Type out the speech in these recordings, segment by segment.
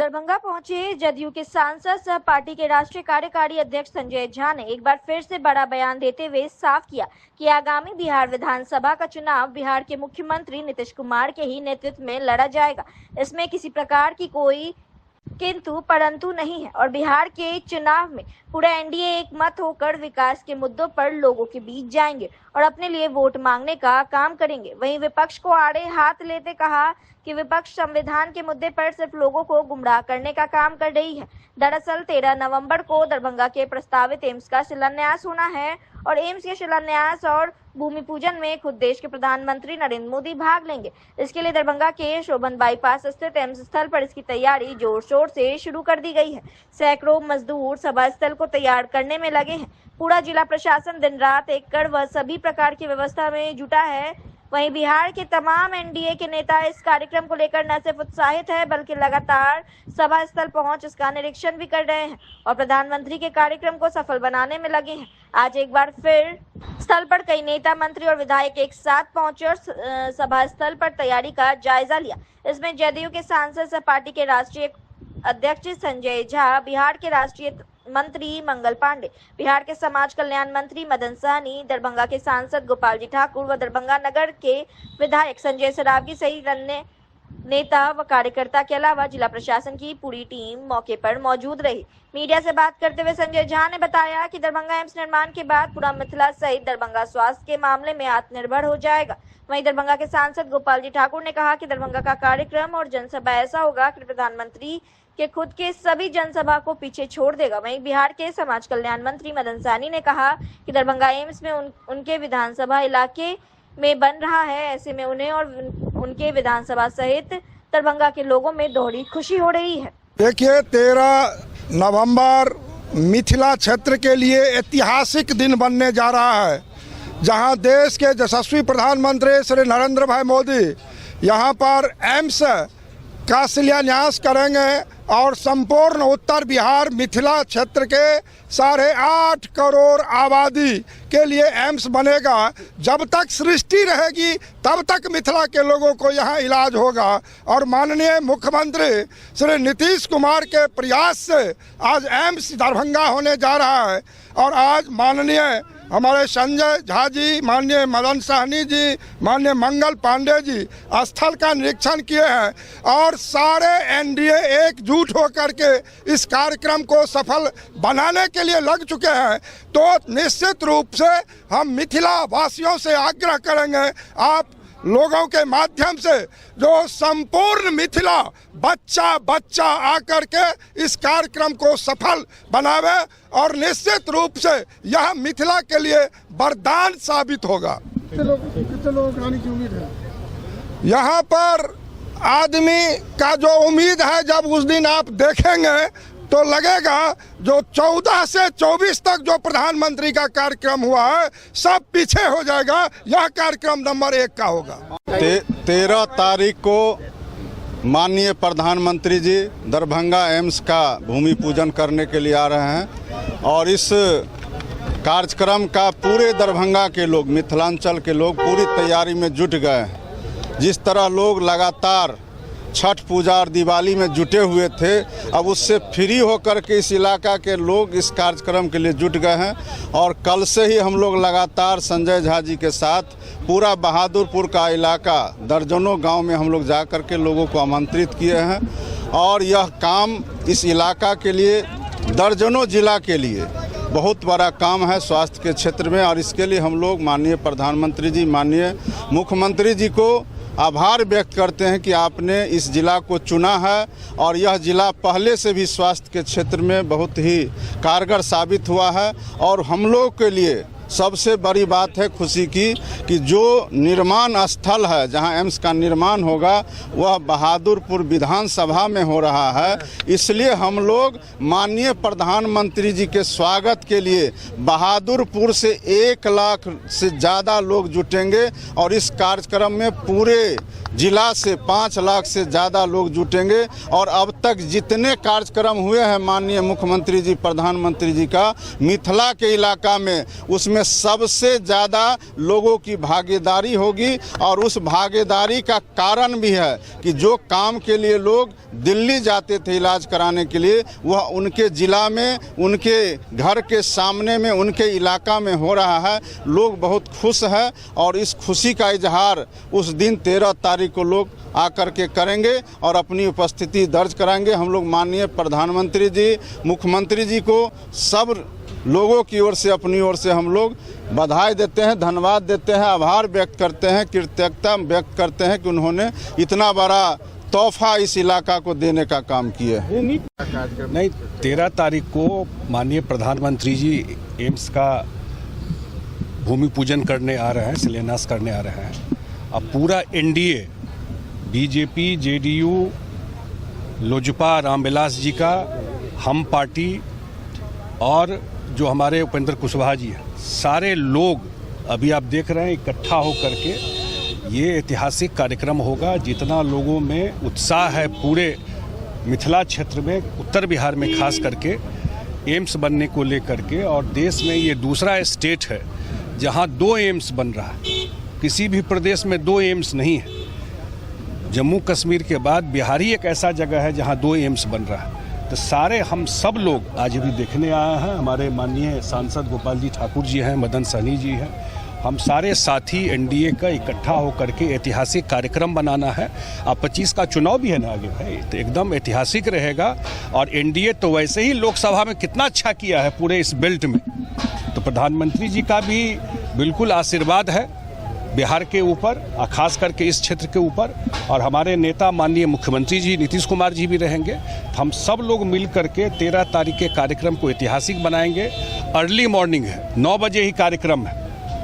दरभंगा पहुंचे जदयू के सांसद सह पार्टी के राष्ट्रीय कार्यकारी अध्यक्ष संजय झा ने एक बार फिर से बड़ा बयान देते हुए साफ किया कि आगामी बिहार विधानसभा का चुनाव बिहार के मुख्यमंत्री नीतीश कुमार के ही नेतृत्व में लड़ा जाएगा। इसमें किसी प्रकार की कोई किंतु परंतु नहीं है और बिहार के चुनाव में पूरा एनडीए एक मत होकर विकास के मुद्दों पर लोगों के बीच जाएंगे और अपने लिए वोट मांगने का काम करेंगे। वहीं विपक्ष को आड़े हाथ लेते कहा कि विपक्ष संविधान के मुद्दे पर सिर्फ लोगों को गुमराह करने का काम कर रही है। दरअसल 13 नवंबर को दरभंगा के प्रस्तावित एम्स का शिलान्यास होना है और एम्स के शिलान्यास और भूमि पूजन में खुद देश के प्रधानमंत्री नरेंद्र मोदी भाग लेंगे। इसके लिए दरभंगा के शोभन बाईपास स्थित एम्स स्थल पर इसकी तैयारी जोर शोर से शुरू कर दी गई है। सैकड़ों मजदूर सभा स्थल को तैयार करने में लगे हैं। पूरा जिला प्रशासन दिन रात एक कर वह सभी प्रकार की व्यवस्था में जुटा है। वहीं बिहार के तमाम एनडीए के नेता इस कार्यक्रम को लेकर न सिर्फ उत्साहित है बल्कि लगातार सभा स्थल पहुंच इसका निरीक्षण भी कर रहे हैं और प्रधानमंत्री के कार्यक्रम को सफल बनाने में लगे हैं। आज एक बार फिर स्थल पर कई नेता, मंत्री और विधायक एक साथ पहुंचे और सभा स्थल पर तैयारी का जायजा लिया। इसमें जदयू के सांसद सह पार्टी के राष्ट्रीय अध्यक्ष संजय झा, बिहार के राष्ट्रीय मंत्री मंगल पांडे, बिहार के समाज कल्याण मंत्री मदन सहनी, दरभंगा के सांसद गोपाल जी ठाकुर व दरभंगा नगर के विधायक संजय सरावगी सहित अन्य नेता व कार्यकर्ता के अलावा जिला प्रशासन की पूरी टीम मौके पर मौजूद रही। मीडिया से बात करते हुए संजय झा ने बताया कि दरभंगा एम्स निर्माण के बाद पूरा मिथिला सहित दरभंगा स्वास्थ्य के मामले में आत्मनिर्भर हो जाएगा। वहीं दरभंगा के सांसद गोपाल जी ठाकुर ने कहा कि दरभंगा का कार्यक्रम और जनसभा ऐसा होगा कि प्रधानमंत्री के खुद के सभी जनसभा को पीछे छोड़ देगा। वहीं बिहार के समाज कल्याण मंत्री मदन सहनी ने कहा कि दरभंगा एम्स में उनके विधानसभा इलाके में बन रहा है। ऐसे में उन्हें और उनके विधानसभा सहित दरभंगा के लोगों में दोहरी खुशी हो रही है। देखिए, 13 नवंबर मिथिला क्षेत्र के लिए ऐतिहासिक दिन बनने जा रहा है, जहां देश के यशस्वी प्रधानमंत्री श्री नरेंद्र भाई मोदी यहां पर एम्स का शिलान्यास करेंगे और संपूर्ण उत्तर बिहार मिथिला क्षेत्र के 8.5 करोड़ आबादी के लिए एम्स बनेगा। जब तक सृष्टि रहेगी तब तक मिथिला के लोगों को यहाँ इलाज होगा और माननीय मुख्यमंत्री श्री नीतीश कुमार के प्रयास से आज एम्स दरभंगा होने जा रहा है और आज माननीय हमारे संजय झा जी, माननीय मदन सहनी जी, माननीय मंगल पांडे जी स्थल का निरीक्षण किए हैं और सारे एनडीए एकजुट होकर के इस कार्यक्रम को सफल बनाने के लिए लग चुके हैं। तो निश्चित रूप से हम मिथिला वासियों से आग्रह करेंगे, आप लोगों के माध्यम से जो संपूर्ण मिथिला बच्चा आकर के इस कार्यक्रम को सफल बनावे और निश्चित रूप से यह मिथिला के लिए वरदान साबित होगा। कितने लोग आने की उम्मीद है? यहाँ पर आदमी का जो उम्मीद है, जब उस दिन आप देखेंगे तो लगेगा जो 14 से 24 तक जो प्रधानमंत्री का कार्यक्रम हुआ है सब पीछे हो जाएगा। यह कार्यक्रम नंबर 1 का होगा। 13 तारीख को माननीय प्रधानमंत्री जी दरभंगा एम्स का भूमि पूजन करने के लिए आ रहे हैं और इस कार्यक्रम का पूरे दरभंगा के लोग, मिथिलांचल के लोग पूरी तैयारी में जुट गए हैं। जिस तरह लोग लगातार छठ पूजा और दिवाली में जुटे हुए थे, अब उससे फ्री होकर के इस इलाका के लोग इस कार्यक्रम के लिए जुट गए हैं और कल से ही हम लोग लगातार संजय झा जी के साथ पूरा बहादुरपुर का इलाका, दर्जनों गांव में हम लोग जा कर के लोगों को आमंत्रित किए हैं और यह काम इस इलाका के लिए, दर्जनों जिला के लिए बहुत बड़ा काम है स्वास्थ्य के क्षेत्र में और इसके लिए हम लोग माननीय प्रधानमंत्री जी, माननीय मुख्यमंत्री जी को आभार व्यक्त करते हैं कि आपने इस जिला को चुना है और यह जिला पहले से भी स्वास्थ्य के क्षेत्र में बहुत ही कारगर साबित हुआ है। और हम लोग के लिए सबसे बड़ी बात है खुशी की कि जो निर्माण स्थल है जहां एम्स का निर्माण होगा वह बहादुरपुर विधानसभा में हो रहा है। इसलिए हम लोग माननीय प्रधानमंत्री जी के स्वागत के लिए बहादुरपुर से 1 लाख से ज़्यादा लोग जुटेंगे और इस कार्यक्रम में पूरे जिला से 5 लाख से ज़्यादा लोग जुटेंगे और अब तक जितने कार्यक्रम हुए हैं माननीय मुख्यमंत्री जी, प्रधानमंत्री जी का मिथिला के इलाका में, उसमें सबसे ज़्यादा लोगों की भागीदारी होगी। और उस भागीदारी का कारण भी है कि जो काम के लिए लोग दिल्ली जाते थे इलाज कराने के लिए, वह उनके ज़िला में, उनके घर के सामने में, उनके इलाका में हो रहा है। लोग बहुत खुश हैं और इस खुशी का इजहार उस दिन 13 तारीख को लोग आकर के करेंगे और अपनी उपस्थिति दर्ज कराएंगे। हम लोग माननीय प्रधानमंत्री जी, मुख्यमंत्री जी को सब लोगों की ओर से, अपनी ओर से हम लोग बधाई देते हैं, धन्यवाद देते हैं, आभार व्यक्त करते हैं, कृतज्ञता व्यक्त करते हैं कि उन्होंने इतना बड़ा तोहफा इस इलाका को देने का काम किया है। नहीं, 13 तारीख को माननीय प्रधानमंत्री जी एम्स का भूमि पूजन करने आ रहे हैं, शिलान्यास करने आ रहे हैं। अब पूरा NDA, BJP, JDU, Lojpa Ramvilas ji का, हम पार्टी और जो हमारे उपेंद्र कुशवाहा जी हैं, सारे लोग अभी आप देख रहे हैं इकट्ठा हो करके ये ऐतिहासिक कार्यक्रम होगा। जितना लोगों में उत्साह है पूरे मिथिला क्षेत्र में, उत्तर बिहार में खास करके एम्स बनने को लेकर के, और देश में ये दूसरा स्टेट है जहां 2 एम्स बन रहा है। किसी भी प्रदेश में 2 एम्स नहीं है। जम्मू कश्मीर के बाद बिहार ही एक ऐसा जगह है जहां 2 एम्स बन रहा है। तो सारे हम सब लोग आज भी देखने आए हैं। हमारे माननीय सांसद गोपाल जी ठाकुर जी हैं, मदन सहनी जी हैं, हम सारे साथी एनडीए का इकट्ठा होकर के ऐतिहासिक कार्यक्रम बनाना है। अब 25 का चुनाव भी है ना आगे भाई, तो एकदम ऐतिहासिक रहेगा। और एनडीए तो वैसे ही लोकसभा में कितना अच्छा किया है पूरे इस बेल्ट में, तो प्रधानमंत्री जी का भी बिल्कुल आशीर्वाद है बिहार के ऊपर, खास करके इस क्षेत्र के ऊपर। और हमारे नेता माननीय मुख्यमंत्री जी नीतीश कुमार जी भी रहेंगे। हम सब लोग मिल करके 13 तारीख के कार्यक्रम को ऐतिहासिक बनाएंगे। अर्ली मॉर्निंग है, 9 बजे ही कार्यक्रम है,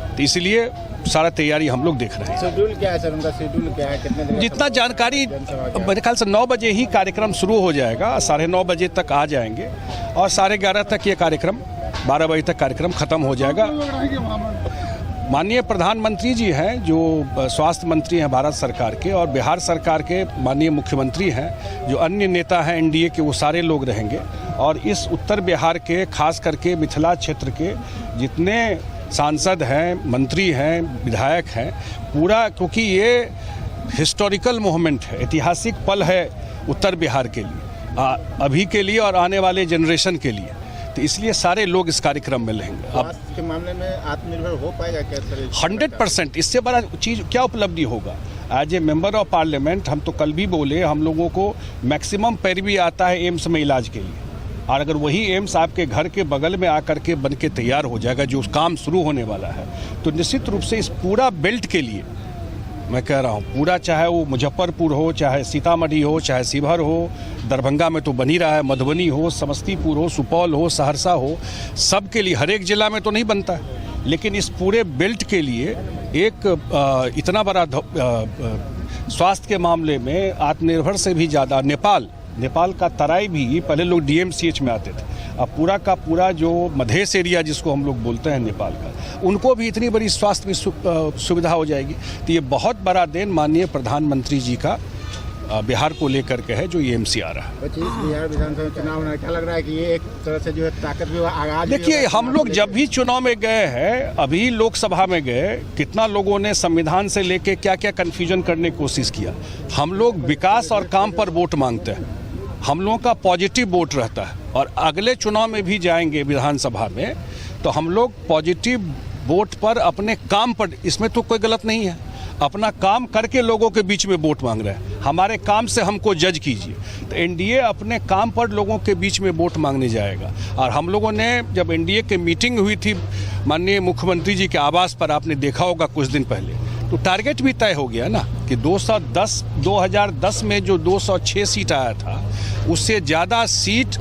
तो इसलिए सारा तैयारी हम लोग देख रहे हैं। शेड्यूल क्या है सर, उनका शेड्यूल क्या है, कितने दिन? जितना जानकारी मेरे ख्याल से 9 बजे ही कार्यक्रम शुरू हो जाएगा, 9:30 बजे तक आ जाएंगे और 11:30 तक ये कार्यक्रम, 12 बजे तक कार्यक्रम खत्म हो जाएगा। माननीय प्रधानमंत्री जी हैं जो स्वास्थ्य मंत्री हैं भारत सरकार के, और बिहार सरकार के माननीय मुख्यमंत्री हैं, जो अन्य नेता हैं एनडीए के, वो सारे लोग रहेंगे। और इस उत्तर बिहार के खास करके मिथिला क्षेत्र के जितने सांसद हैं, मंत्री हैं, विधायक हैं, पूरा, क्योंकि ये हिस्टोरिकल मोमेंट है, ऐतिहासिक पल है उत्तर बिहार के लिए, अभी के लिए और आने वाले जनरेशन के लिए, तो इसलिए सारे लोग इस कार्यक्रम में रहेंगे। अब के मामले में आत्मनिर्भर हो पाएगा क्या सर? 100%। इससे बड़ा चीज़ क्या उपलब्धि होगा? As a member of parliament हम तो कल भी बोले, हम लोगों को मैक्सिमम पैरवी आता है एम्स में इलाज के लिए, और अगर वही एम्स आपके घर के बगल में आकर के बन के तैयार हो जाएगा, जो काम शुरू होने वाला है, तो निश्चित रूप से इस पूरा बेल्ट के लिए मैं कह रहा हूँ, पूरा, चाहे वो मुजफ्फरपुर हो, चाहे सीतामढ़ी हो, चाहे शिवहर हो, दरभंगा में तो बन ही रहा है, मधुबनी हो, समस्तीपुर हो, सुपौल हो, सहरसा हो, सब के लिए, हर एक जिला में तो नहीं बनता है, लेकिन इस पूरे बेल्ट के लिए एक इतना बड़ा स्वास्थ्य के मामले में आत्मनिर्भर से भी ज़्यादा नेपाल का तराई भी, पहले लोग डीएमसीएच में आते थे, अब पूरा का पूरा जो मधेश एरिया जिसको हम लोग बोलते हैं नेपाल का, उनको भी इतनी बड़ी स्वास्थ्य सुविधा हो जाएगी। तो ये बहुत बड़ा देन माननीय प्रधानमंत्री जी का बिहार को लेकर के है, जो ये एम्स आ रहा है। 25 बिहार विधानसभा चुनाव होना, क्या लग रहा है कि ये एक तरह से जो है ताकत भी आगाज? देखिए, हम लोग जब भी चुनाव में गए हैं, अभी लोकसभा में गए, कितना लोगों ने संविधान से लेके क्या क्या कन्फ्यूजन करने की कोशिश किया। हम लोग विकास और काम पर वोट मांगते हैं, हम लोगों का पॉजिटिव वोट रहता है, और अगले चुनाव में भी जाएंगे विधानसभा में, तो हम लोग पॉजिटिव वोट पर, अपने काम पर, इसमें तो कोई गलत नहीं है, अपना काम करके लोगों के बीच में वोट मांग रहे हैं, हमारे काम से हमको जज कीजिए। तो एनडीए अपने काम पर लोगों के बीच में वोट मांगने जाएगा। और हम लोगों ने जब एनडीए की मीटिंग हुई थी माननीय मुख्यमंत्री जी के आवास पर, आपने देखा होगा कुछ दिन पहले, तो टारगेट भी तय हो गया ना कि 2010 में जो 206 सीट आया था, उससे ज़्यादा सीट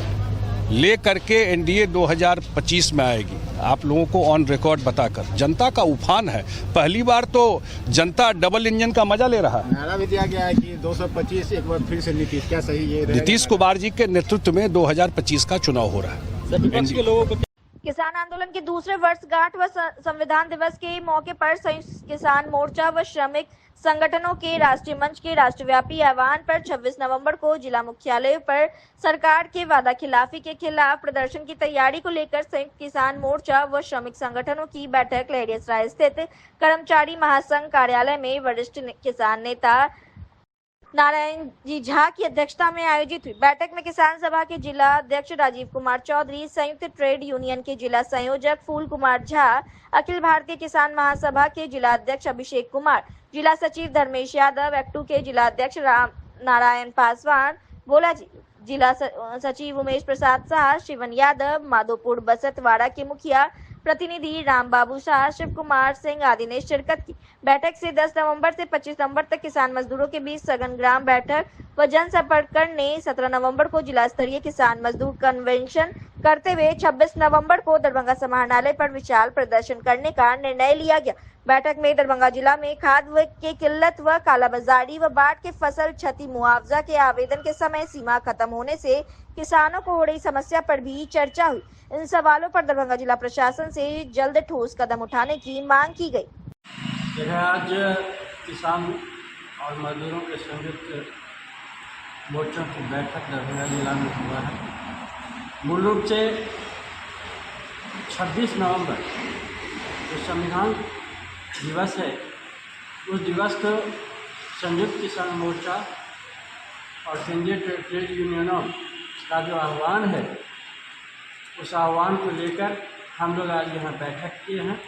ले करके एनडीए 2025 में आएगी। आप लोगों को ऑन रिकॉर्ड बताकर, जनता का उफान है, पहली बार तो जनता डबल इंजन का मजा ले रहा है। नारा भी दिया गया है कि 225 एक बार फिर से नीतीश, क्या सही ये रहेगा? नीतीश कुमार जी के नेतृत्व में 2025 का चुनाव हो रहा है। विपक्ष के लोगों को किसान आंदोलन के दूसरे वर्षगांठ व संविधान दिवस के मौके पर संयुक्त किसान मोर्चा व श्रमिक संगठनों के राष्ट्रीय मंच के राष्ट्रव्यापी आह्वान पर 26 नवंबर को जिला मुख्यालय पर सरकार के वादा खिलाफी के खिलाफ प्रदर्शन की तैयारी को लेकर संयुक्त किसान मोर्चा व श्रमिक संगठनों की बैठक लहरियासराय स्थित कर्मचारी महासंघ कार्यालय में वरिष्ठ किसान नेता नारायण जी झा की अध्यक्षता में आयोजित हुई। बैठक में किसान सभा के जिला अध्यक्ष राजीव कुमार चौधरी, संयुक्त ट्रेड यूनियन के जिला संयोजक फूल कुमार झा, अखिल भारतीय किसान महासभा के जिला अध्यक्ष अभिषेक कुमार, जिला सचिव धर्मेश यादव, एक्टू के जिला अध्यक्ष राम नारायण पासवान, भोला जिला सचिव उमेश प्रसाद शाह, शिवन यादव, माधोपुर बसतवाड़ा के मुखिया प्रतिनिधि राम बाबू शाह, शिव कुमार सिंह आदि ने शिरकत की। बैठक से 10 नवंबर से 25 नवंबर तक किसान मजदूरों के बीच सघन ग्राम बैठक व जनसंपर्क करने 17 नवंबर को जिला स्तरीय किसान मजदूर कन्वेंशन करते हुए 26 नवंबर को दरभंगा समाहरणालय पर विशाल प्रदर्शन करने का निर्णय लिया गया। बैठक में दरभंगा जिला में खाद की किल्लत व कालाबाजारी व बाढ़ के फसल क्षति मुआवजा के आवेदन के समय सीमा खत्म होने से किसानों को हो रही समस्या पर भी चर्चा हुई। इन सवालों पर दरभंगा जिला प्रशासन से जल्द ठोस कदम उठाने की मांग की गई। आज किसान और मजदूरों के संयुक्त मोर्चों की बैठक दरभंगा जिला में हुआ है। मूल रूप से 26 नवंबर जो संविधान दिवस है, उस दिवस को संयुक्त किसान मोर्चा और केंद्रीय ट्रेड यूनियनों का जो आह्वान है, उस आह्वान को लेकर हम लोग आज यहाँ बैठक किए हैं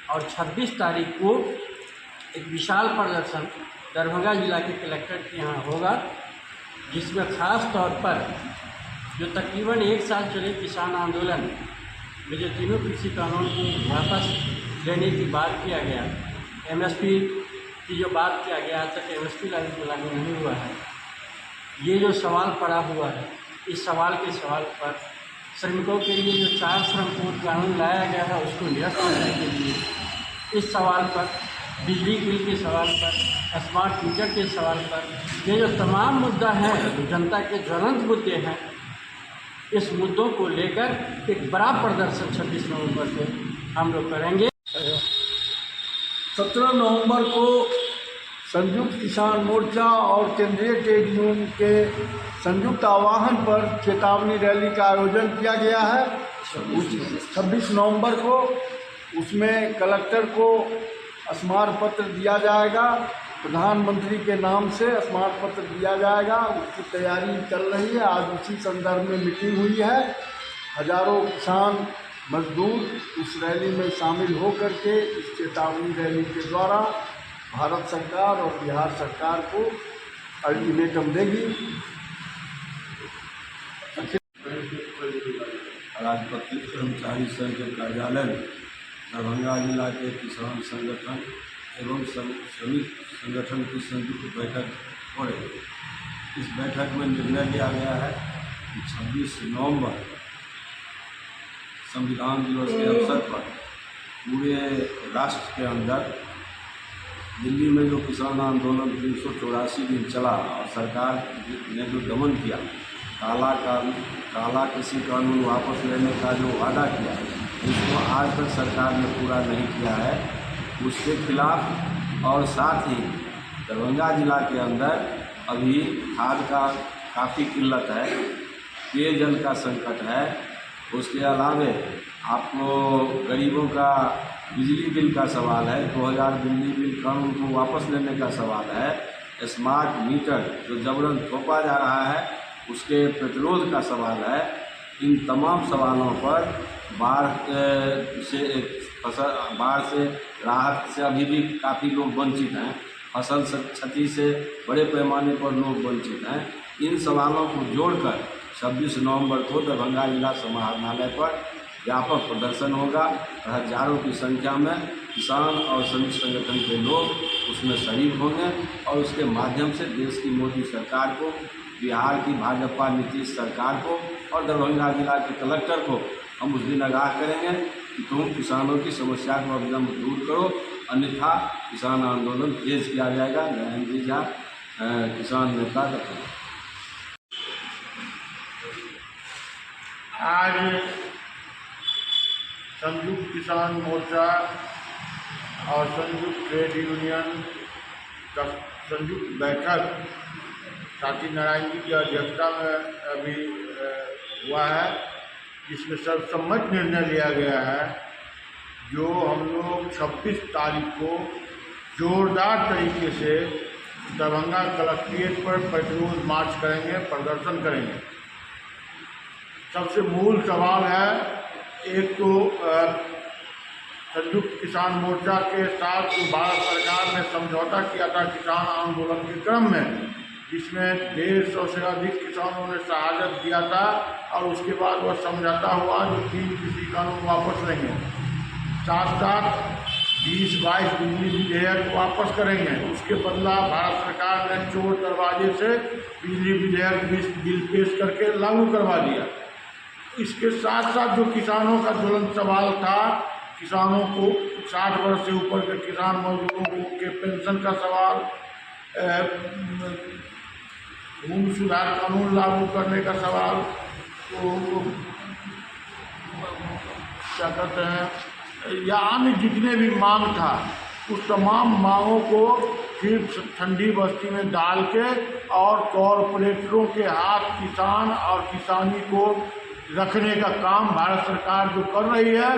और 26 तारीख को एक विशाल प्रदर्शन दरभंगा जिला के कलेक्टर के यहाँ होगा, जिसमें ख़ास तौर पर जो तकरीबन 1 साल चले किसान आंदोलन में जो तीनों कृषि कानून को वापस लेने की बात किया गया, एमएसपी की जो बात किया गया, आज तक एमएसपी लागू नहीं हुआ है, ये जो सवाल पड़ा हुआ है, इस सवाल पर श्रमिकों के लिए जो 4 श्रम कोड कानून लाया गया है उसको निरस्त करने के लिए, इस सवाल पर, बिजली बिल के सवाल पर, स्मार्ट मीटर के सवाल पर, ये जो तमाम मुद्दा हैं, जो जनता के ज्वलंत मुद्दे हैं, इस मुद्दों को लेकर एक बड़ा प्रदर्शन 26 नवंबर को हम लोग करेंगे। 17 नवंबर को संयुक्त किसान मोर्चा और केंद्रीय ट्रेड यूनियन के संयुक्त आह्वान पर चेतावनी रैली का आयोजन किया गया है। 26 नवंबर को उसमें कलेक्टर को स्मारक पत्र दिया जाएगा, प्रधानमंत्री के नाम से स्मारक पत्र दिया जाएगा। उसकी तैयारी चल रही है। आज उसी संदर्भ में मीटिंग हुई है। हजारों किसान मजदूर उस रैली में शामिल होकर के इस चेतावनी रैली के द्वारा भारत सरकार और बिहार सरकार को अल्टीमेटम देगी। राजपत्रित कर्मचारी संघ के कार्यालय में दरभंगा जिला के किसान संगठन एवं श्रमिक संगठन की संयुक्त बैठक हो रही है। इस बैठक में निर्णय लिया गया है कि 26 नवंबर संविधान दिवस के अवसर पर पूरे राष्ट्र के अंदर दिल्ली में जो किसान आंदोलन 384 दिन चला और सरकार ने जो दमन किया, काला कृषि कानून वापस लेने का जो वादा किया, उसको आज तक सरकार ने पूरा नहीं किया है, उसके खिलाफ। और साथ ही दरभंगा जिला के अंदर अभी खाद का काफ़ी किल्लत है, पेयजल का संकट है, उसके अलावे आपको गरीबों का बिजली बिल का सवाल है, 2000 बिजली बिल कानून को वापस लेने का सवाल है, स्मार्ट मीटर जो जबरन थोपा जा रहा है उसके प्रतिरोध का सवाल है। इन तमाम सवालों पर बाढ़ से राहत से अभी भी काफ़ी लोग वंचित हैं, फसल क्षति से बड़े पैमाने पर लोग वंचित हैं। इन सवालों को जोड़कर 26 नवंबर को दरभंगा जिला समाहरणालय पर व्यापक प्रदर्शन होगा। हजारों की संख्या में किसान और श्रमिक संगठन के लोग उसमें शरीक होंगे और उसके माध्यम से देश की मोदी सरकार को, बिहार की भाजपा नीतीश सरकार को और दरभंगा जिला के कलेक्टर को हम उस दिन आगाह करेंगे कि तुम किसानों की समस्या को अविलंब दूर करो, अन्यथा किसान आंदोलन तेज किया जाएगा। नारायण जी झा, किसान नेता। आज संयुक्त किसान मोर्चा और संयुक्त ट्रेड यूनियन का संयुक्त बैठक साथी नारायण जी की अध्यक्षता में अभी हुआ है, जिसमें सर्वसम्मत निर्णय लिया गया है जो हम लोग 26 तारीख को जोरदार तरीके से दरभंगा कलेक्ट्रेट पर पेट्रोल मार्च करेंगे, प्रदर्शन करेंगे। सबसे मूल सवाल है, एक तो संयुक्त किसान मोर्चा के साथ जो भारत सरकार ने समझौता किया था किसान आंदोलन के क्रम में, जिसमें 150 से अधिक किसानों ने शहादत दिया था और उसके बाद वह समझौता हुआ जो 3 कृषि कानून वापस लेंगे, साथ साथ 20-22 बिजली विधेयक वापस करेंगे। उसके बदला भारत सरकार ने चोर दरवाजे से बिजली विधेयक बिल पेश करके लागू करवा दिया। इसके साथ साथ जो किसानों का ज्वलंत सवाल था, किसानों को 60 वर्ष से ऊपर के किसान मजदूरों के पेंशन का सवाल, भूमि सुधार कानून लागू करने का सवाल, तो क्या कहते हैं, या अन्य जितने भी मांग था, उस तमाम मांगों को फिर ठंडी बस्ती में डाल के और कॉरपोरेटरों के हाथ किसान और किसानी को रखने का काम भारत सरकार जो कर रही है,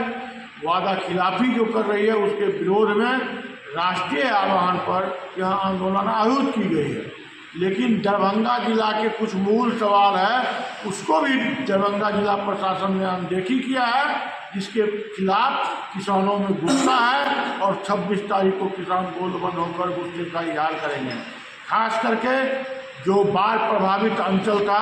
वादा खिलाफी जो कर रही है, उसके विरोध में राष्ट्रीय आह्वान पर यह आंदोलन आहूत की गई है। लेकिन दरभंगा जिला के कुछ मूल सवाल है, उसको भी दरभंगा जिला प्रशासन ने अनदेखी किया है, जिसके खिलाफ किसानों में गुस्सा है और 26 तारीख को किसान गोलबंद होकर गुस्से का इजहार करेंगे। खास करके जो बाढ़ प्रभावित अंचल था,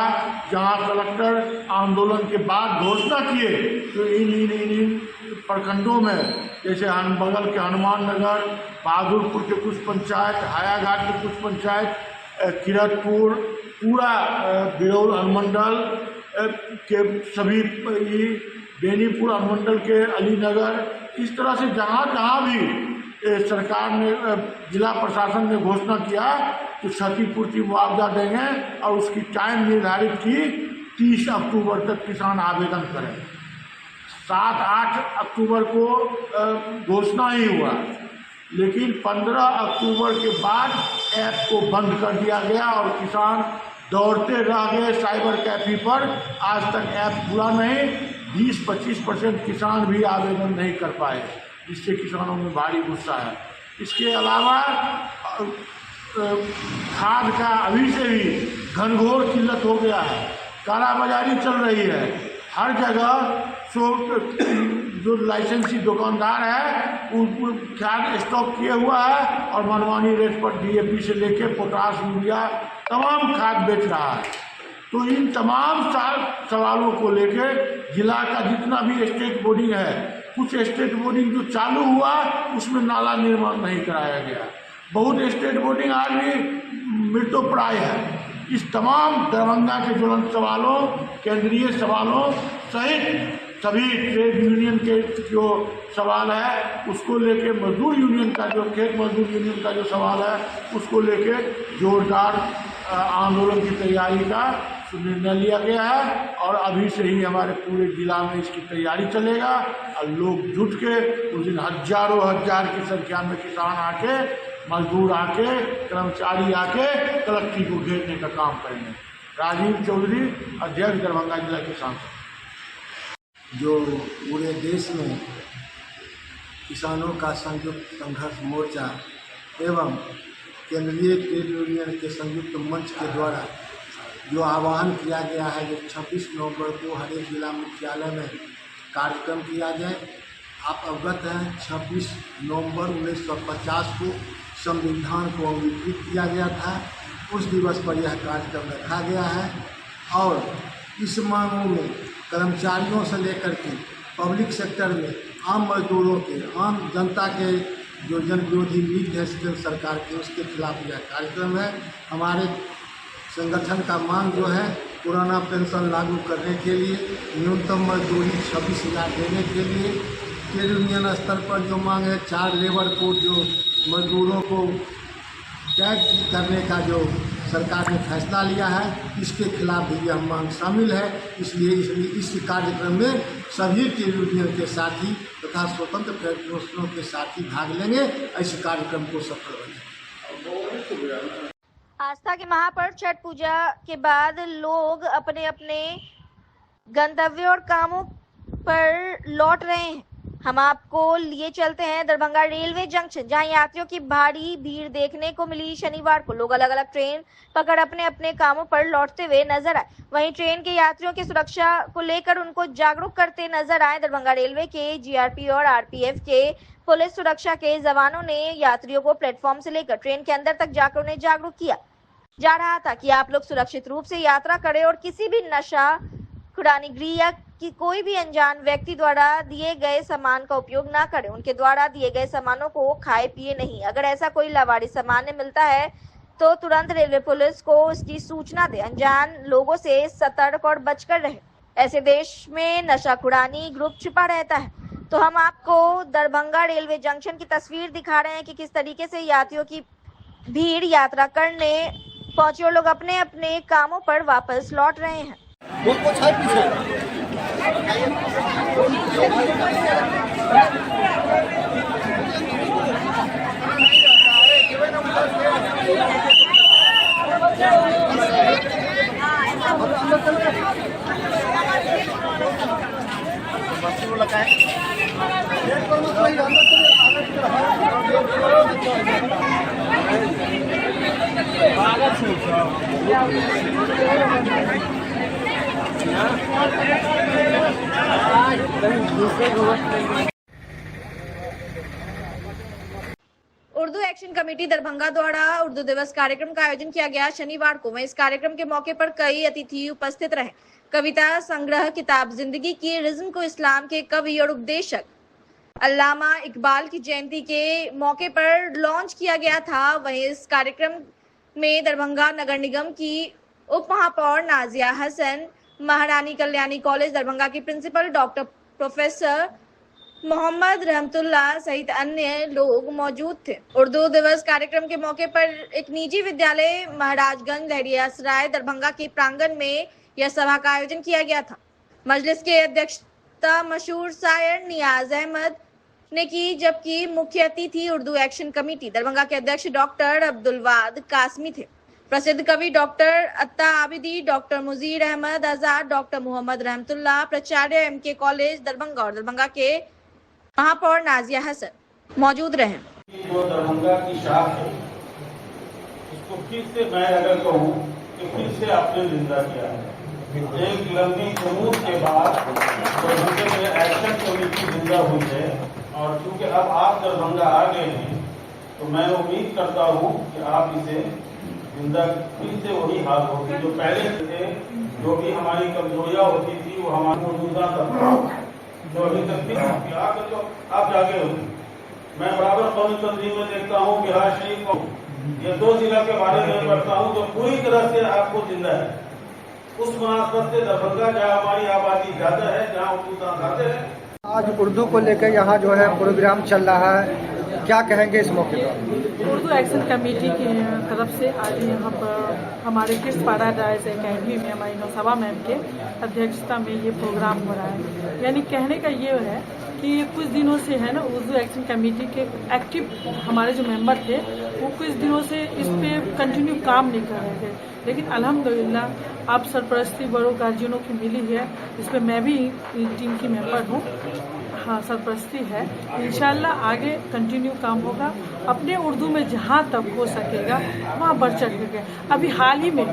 जहां कलेक्टर आंदोलन के बाद घोषणा किए, तो इन प्रखंडों में जैसे बगल के हनुमान नगर, बहादुरपुर के कुछ पंचायत, हायाघाट के कुछ पंचायत, किरतपुर, पूरा बिरौल अनुमंडल के सभी, बेनीपुर अनुमंडल के अलीनगर, इस तरह से जहाँ जहाँ भी सरकार ने, जिला प्रशासन ने घोषणा किया तो क्षतिपूर्ति मुआवजा देंगे और उसकी टाइम निर्धारित की 30 अक्टूबर तक किसान आवेदन करें। 7-8 अक्टूबर को घोषणा ही हुआ, लेकिन 15 अक्टूबर के बाद ऐप को बंद कर दिया गया और किसान दौड़ते रह गए साइबर कैफे पर। आज तक ऐप खुला नहीं, 20-25% किसान भी आवेदन नहीं कर पाए, जिससे किसानों में भारी गुस्सा है। इसके अलावा खाद का अभी से भी घनघोर किल्लत हो गया है, कालाबाजारी चल रही है हर जगह। जो लाइसेंसी दुकानदार है वो खाद स्टॉक किए हुआ है और मनमानी रेट पर DAP से लेके पोटाश, यूरिया तमाम खाद बेच रहा है। तो इन तमाम सवालों को लेके जिला का जितना भी स्टेट बोर्डिंग है, कुछ स्टेट बोर्डिंग जो चालू हुआ उसमें नाला निर्माण नहीं कराया गया, बहुत स्टेट बोर्डिंग आज भी मृतोप्राय है। इस तमाम दरभंगा के ज्वलंत सवालों, केंद्रीय सवालों सहित सभी ट्रेड यूनियन के जो सवाल है उसको लेके, मजदूर यूनियन का जो, खेत मजदूर यूनियन का जो सवाल है उसको लेके जोरदार आंदोलन की तैयारी का निर्णय लिया गया है और अभी से ही हमारे पूरे जिला में इसकी तैयारी चलेगा और लोग जुट के उस दिन हजारों हजार की संख्या में किसान आके, मजदूर आके, कर्मचारी आके कलेक्ट्री को घेरने का काम करेंगे। राजीव चौधरी, अध्यक्ष दरभंगा जिला किसान संघ। जो पूरे देश में किसानों का संयुक्त संघर्ष मोर्चा एवं केंद्रीय ट्रेड यूनियन के संयुक्त मंच के द्वारा जो आह्वान किया गया है, जो 26 नवंबर को हर एक जिला मुख्यालय में कार्यक्रम किया जाए। आप अवगत हैं 26 नवंबर 1950 को संविधान को अंगीकृत किया गया था, उस दिवस पर यह कार्यक्रम रखा गया है और इस मांगों में कर्मचारियों से लेकर के पब्लिक सेक्टर में आम मजदूरों के, आम जनता के जो जनविरोधी नीति है केंद्र सरकार के, उसके खिलाफ यह कार्यक्रम है। हमारे संगठन का मांग जो है पुराना पेंशन लागू करने के लिए, न्यूनतम मजदूरी 26,000 देने के लिए, ट्रेड यूनियन स्तर पर जो मांग है 4 लेबर कोड जो मजदूरों को टैग करने का जो सरकार ने फैसला लिया है, इसके खिलाफ भी यह मांग शामिल है। इसलिए इस कार्यक्रम में सभी ट्रेड यूनियन के साथी तथा स्वतंत्र फेडरेशनों के साथी भाग लेंगे। इस कार्यक्रम को सफल बनाएंगे। आस्था के महापर्व छठ पूजा के बाद लोग अपने अपने गंतव्य और कामों पर लौट रहे हैं। हम आपको लिए चलते हैं दरभंगा रेलवे जंक्शन, जहां यात्रियों की भारी भीड़ देखने को मिली। शनिवार को लोग अलग अलग ट्रेन पकड़ अपने अपने कामों पर लौटते हुए नजर आए। वहीं ट्रेन के यात्रियों की सुरक्षा को लेकर उनको जागरूक करते नजर आए। दरभंगा रेलवे के जीआरपी और आरपीएफ के पुलिस सुरक्षा के जवानों ने यात्रियों को प्लेटफॉर्म से लेकर ट्रेन के अंदर तक जाकर उन्हें जागरूक किया जा रहा था कि आप लोग सुरक्षित रूप से यात्रा करें और किसी भी नशा, खुरानीगृह या कि कोई भी अनजान व्यक्ति द्वारा दिए गए सामान का उपयोग ना करें। उनके द्वारा दिए गए सामानों को खाए पिए नहीं। अगर ऐसा कोई लावारिस सामान मिलता है तो तुरंत रेलवे पुलिस को इसकी सूचना दे। अनजान लोगों से सतर्क और बचकर रहे। ऐसे देश में नशाखुरानी ग्रुप छिपा रहता है। तो हम आपको दरभंगा रेलवे जंक्शन की तस्वीर दिखा रहे हैं कि किस तरीके से यात्रियों की भीड़ यात्रा करने पहुंची और लोग अपने अपने कामों पर वापस लौट रहे हैं। उर्दू एक्शन कमेटी दरभंगा द्वारा उर्दू दिवस कार्यक्रम का आयोजन किया गया शनिवार को। वहीं इस कार्यक्रम के मौके पर कई अतिथि उपस्थित रहे। कविता संग्रह किताब जिंदगी की रिज्म को इस्लाम के कवि और उपदेशक अल्लामा इकबाल की जयंती के मौके पर लॉन्च किया गया था। वहीं इस कार्यक्रम में दरभंगा नगर निगम की उप महापौर नाजिया हसन, महारानी कल्याणी कॉलेज दरभंगा की principal doctor professor Mohammad Rahmatullah सहित अन्य लोग मौजूद थे। उर्दू दिवस कार्यक्रम के मौके पर एक निजी विद्यालय महाराजगंज लहरियासराय दरभंगा के प्रांगण में यह सभा का आयोजन किया गया था। मजलिस के अध्यक्षता मशहूर शायर नियाज अहमद ने की, जबकि मुख्य अतिथि उर्दू एक्शन कमेटी दरभंगा के अध्यक्ष डॉक्टर अब्दुलवाद कासमी थे। प्रसिद्ध कवि डॉक्टर अत्ता आबिदी, डॉक्टर मुजीर अहमद आजाद, डॉक्टर मोहम्मद रहमतुल्ला, प्राचार्य एमके कॉलेज दरभंगा और दरभंगा के महापौर नाजिया हसन मौजूद रहे। जो दरभंगा की शाख है, इसको फिर से मैं अगर कहूँ कि फिर से आपने जिंदा किया है। एक लंबी जमूत के बाद दरभंगा में एक्शन कमेटी जिंदा हुई है और चूंकि अब आप दरभंगा आ गए हैं तो मैं उम्मीद करता हूँ कि आप इसे जिंदा फिर से वही हाल होगी जो पहले थे। जो भी हमारी कमजोरियाँ होती थी वो हमारी मौजूदा जो अभी तक थी आकर तो आप जागे होते। मैं बराबर कौमी तंजीम में देखता हूँ बिहार शरीफ को, ये 2 जिला के बारे में पढ़ता हूँ जो पूरी तरह से आपको जिंदा है। उस मुनासबत से दरभंगा जहाँ हमारी आबादी ज्यादा है, जहाँ उर्दू आते हैं। आज उर्दू को लेकर यहाँ जो है प्रोग्राम चल रहा है, क्या कहेंगे इस मौके पर? उर्दू एक्शन कमेटी की तरफ से आज यहाँ पर हमारे किड्स पैराडाइज एकेडमी में हमारी नौसभा मैम के अध्यक्षता में ये प्रोग्राम हो रहा है। यानी कहने का ये है कि कुछ दिनों से है ना, उर्दू एक्शन कमेटी के एक्टिव हमारे जो मेंबर थे वो कुछ दिनों से इस पे कंटिन्यू काम नहीं कर रहे थे, लेकिन अल्हम्दुलिल्लाह आप सरपरस्ती बड़ों गार्जियनों की मिली है। इस पर मैं भी टीम की मेंबर हूँ। हाँ, सरपरस्ती है। इंशाल्लाह आगे कंटिन्यू काम होगा। अपने उर्दू में जहाँ तक हो सकेगा वहाँ बढ़ चढ़ के। अभी हाल ही में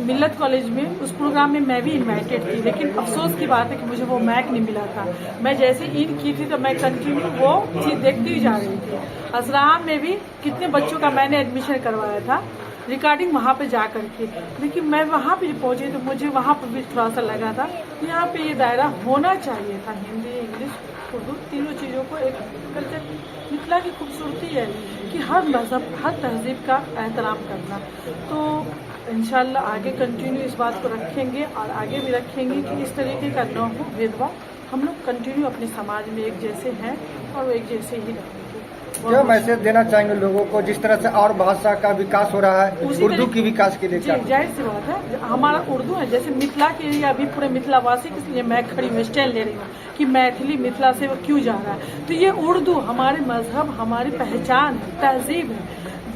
मिल्लत कॉलेज में उस प्रोग्राम में मैं भी इनवाइटेड थी, लेकिन अफसोस की बात है कि मुझे वो मैक नहीं मिला था। मैं जैसे इन की थी तो मैं कंटिन्यू वो चीज़ देखती ही जा रही थी। असराम में भी कितने बच्चों का मैंने एडमिशन करवाया था, रिकॉर्डिंग वहाँ पे जा करके, लेकिन मैं वहाँ पे पहुँची तो मुझे वहाँ पर भी थोड़ा सा लगा था यहाँ पे ये दायरा होना चाहिए था। हिंदी, इंग्लिश, उर्दू तीनों चीज़ों को एक कल्चर। मिथिला की खूबसूरती है कि हर मज़हब, हर तहजीब का एहतराम करना। तो इंशाल्लाह आगे कंटिन्यू इस बात को रखेंगे और आगे भी रखेंगे कि इस तरीके का न हो भेदभाव। हम लोग कंटिन्यू अपने समाज में एक जैसे हैं और वो एक जैसे ही रहेंगे। क्या मैसेज देना चाहेंगे लोगों को, जिस तरह से और भाषा का विकास हो रहा है उर्दू की विकास के लिए? क्या जाहिर सी बात है, हमारा उर्दू है, जैसे मिथिला के लिए अभी पूरे मिथिलावासी के लिए मैं खड़ी हूँ, स्टैंड ले रही हूँ कि मैथिली मिथिला से वो क्यों जा रहा है। तो ये उर्दू हमारे मजहब, हमारी पहचान, तहजीब है,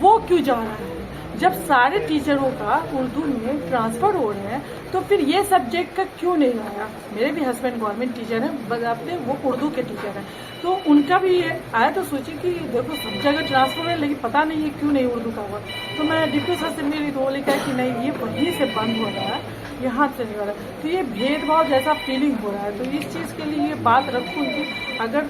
वो क्यों जा रहा है? जब सारे टीचरों का उर्दू में ट्रांसफर हो रहे हैं तो फिर ये सब्जेक्ट का क्यों नहीं आया? मेरे भी हस्बैंड गवर्नमेंट टीचर हैं, बजाते वो उर्दू के टीचर हैं, तो उनका भी ये आया। तो सोची कि देखो सब जगह ट्रांसफर है, लेकिन पता नहीं है क्यों नहीं उर्दू का हुआ। तो मैं डिप्टी सर से मेरी रोल लिखा कि नहीं, ये वहीं से बंद हो रहा है, यहाँ से नहीं हो रहा है। तो ये भेदभाव जैसा फीलिंग हो रहा है। तो इस चीज़ के लिए ये बात रखूँगी, अगर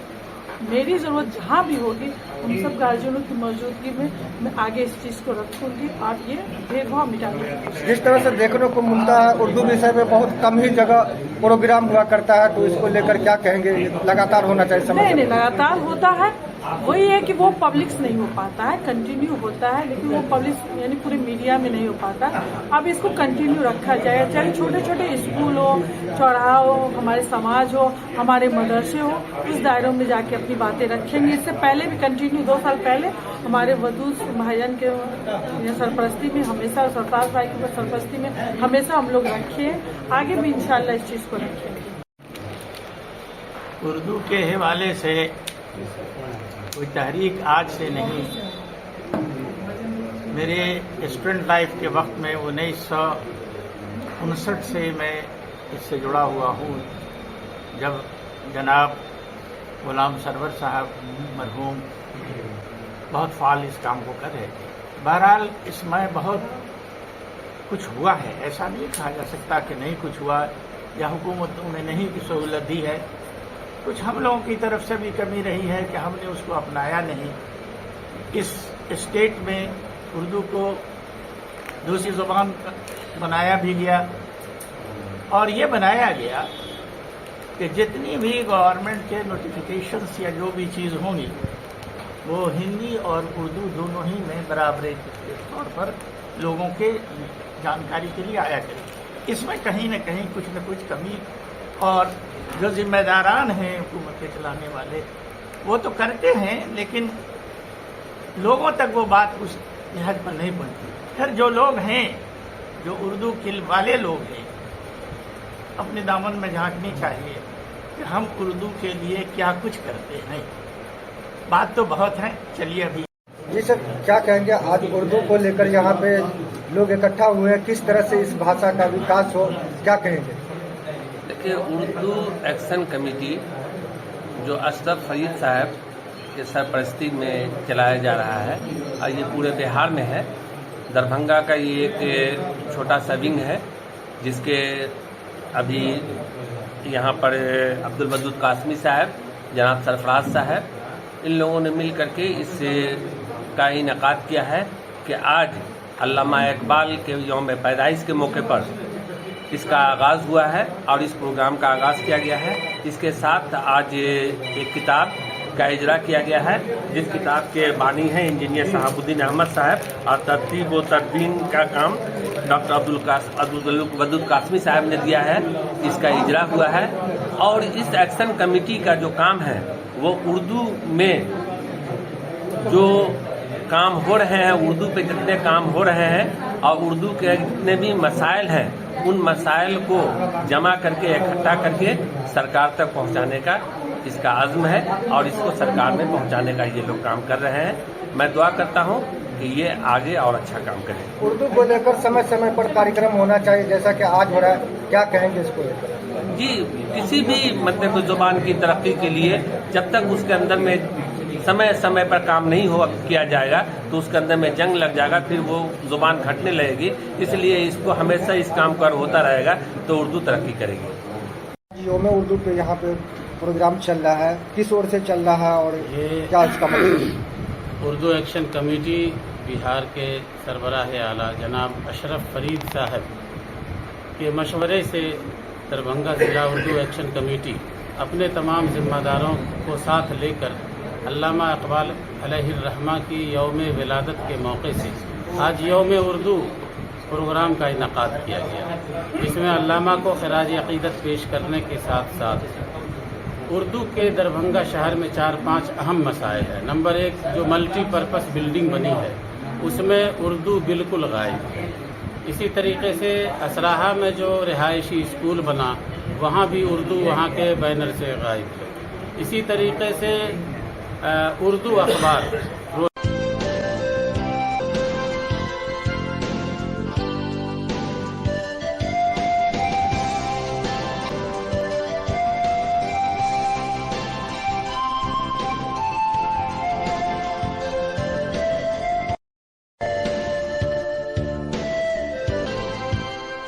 मेरी ज़रूरत जहाँ भी होगी उन सब गार्जियनों की मौजूदगी में मैं आगे इस चीज़ को रखूँगी और ये भेदभाव मिटाने। जिस तरह से देखने को मिलता है उर्दू विषय में बहुत कम ही जगह प्रोग्राम हुआ करता है, तो इसको लेकर क्या कहेंगे? लगातार होना चाहिए? नहीं, लगातार होता है, वही है कि वो पब्लिक्स नहीं हो पाता है, कंटिन्यू होता है, लेकिन वो पब्लिक यानी पूरे मीडिया में नहीं हो पाता। अब इसको कंटिन्यू रखा जाए, चाहे छोटे छोटे स्कूल हो, चौराहा हो, हमारे समाज हो, हमारे मदरसे हो, उस दायरों में जाके अपनी बातें रखेंगे। इससे पहले भी कंटिन्यू 2 साल पहले हमारे वदूस महाजन के सरपरस्ती में हमेशा, सरताज भाई की सरपरस्ती में हमेशा हम लोग रखे, आगे भी इंशाल्लाह इस चीज़ को रखेंगे। उर्दू के हवाले से कोई तहरीक आज से नहीं, मेरे स्टूडेंट लाइफ के वक्त में 1959 से मैं इससे जुड़ा हुआ हूँ, जब जनाब गुलाम सरवर साहब मरहूम बहुत फाल इस काम को कर रहे थे। बहरहाल इसमें बहुत कुछ हुआ है, ऐसा नहीं कहा जा सकता कि नहीं कुछ हुआ या हुकूमतों ने नहीं की सहूलत दी है। कुछ हम लोगों की तरफ से भी कमी रही है कि हमने उसको अपनाया नहीं। इस स्टेट में उर्दू को दूसरी ज़ुबान बनाया भी गया और ये बनाया गया कि जितनी भी गवर्नमेंट के नोटिफिकेशंस या जो भी चीज़ होंगी वो हिंदी और उर्दू दोनों ही में बराबरी के तौर पर लोगों के जानकारी के लिए आया करेगी। इसमें कहीं न कहीं कुछ न कुछ कमी, और जो जिम्मेदारान हैं हुकूमत के चलाने वाले वो तो करते हैं, लेकिन लोगों तक वो बात उस लिहाज पर नहीं पहुंचती। फिर जो लोग हैं, जो उर्दू के वाले लोग हैं, अपने दामन में झांकनी चाहिए कि हम उर्दू के लिए क्या कुछ करते हैं। बात तो बहुत है, चलिए अभी। जी सर, क्या कहेंगे आज उर्दू को लेकर यहाँ पे लोग इकट्ठा हुए हैं, किस तरह से इस भाषा का विकास हो, क्या कहेंगे? देखिए, उर्दू एक्शन कमेटी जो अशरफ फरीद साहब के सरपरस्ती में चलाया जा रहा है और ये पूरे बिहार में है। दरभंगा का ये एक छोटा सा विंग है जिसके अभी यहाँ पर अब्दुल वदूद कासमी साहब, जनाब सरफराज साहब, इन लोगों ने मिल करके इससे का इनेकाद किया है कि आज अल्लामा इकबाल के यौम पैदाइश के मौके पर इसका आगाज़ हुआ है और इस प्रोग्राम का आगाज़ किया गया है। इसके साथ आज एक किताब का इजरा किया गया है, जिस किताब के बानी हैं इंजीनियर शहाबुद्दीन अहमद साहब और तरतीब व तदवीन का काम डॉक्टर अब्दुल वदूद कासमी साहब ने दिया है। इसका इजरा हुआ है और इस एक्शन कमेटी का जो काम है वो उर्दू में जो काम हो रहे हैं, उर्दू पे जितने काम हो रहे हैं और उर्दू के जितने भी मसाइल हैं उन मसाइल को जमा करके इकट्ठा करके सरकार तक पहुंचाने का इसका अज़्म है और इसको सरकार में पहुंचाने का ये लोग काम कर रहे हैं। मैं दुआ करता हूं कि ये आगे और अच्छा काम करें। उर्दू को लेकर समय समय पर कार्यक्रम होना चाहिए, जैसा कि आज हो रहा है, क्या कहेंगे इसको लेकर? जी, किसी भी मतलब ज़ुबान की तरक्की के लिए जब तक उसके अंदर में समय समय पर काम नहीं हो किया जाएगा तो उसके अंदर में जंग लग जाएगा, फिर वो ज़ुबान घटने लगेगी। इसलिए इसको हमेशा इस काम पर होता रहेगा तो उर्दू तरक्की करेगी। यौम उर्दू पे यहाँ पे प्रोग्राम चल रहा है, किस ओर से चल रहा है और क्या इसका मतलब? उर्दू एक्शन कमेटी बिहार के सरबराह आला जनाब अशरफ फरीद साहब के मशवरे से दरभंगा ज़िला उर्दू एक्शन कमेटी अपने तमाम जिम्मेदारों को साथ लेकर अल्लामा इकबाल अलैहिर्रहमा की यौम विलादत के मौके से आज यौम उर्दू प्रोग्राम का इनेकाद किया गया, जिसमें अल्लामा को खराज अक़ीदत पेश करने के साथ साथ उर्दू के दरभंगा शहर में 4-5 अहम मसाइल है। नंबर 1, जो मल्टीपर्पस बिल्डिंग बनी है उसमें उर्दू बिल्कुल गायब है। इसी तरीके से असराहा में जो रिहायशी स्कूल बना वहाँ भी उर्दू वहाँ के बैनर से गायब है। इसी तरीके से उर्दू अखबार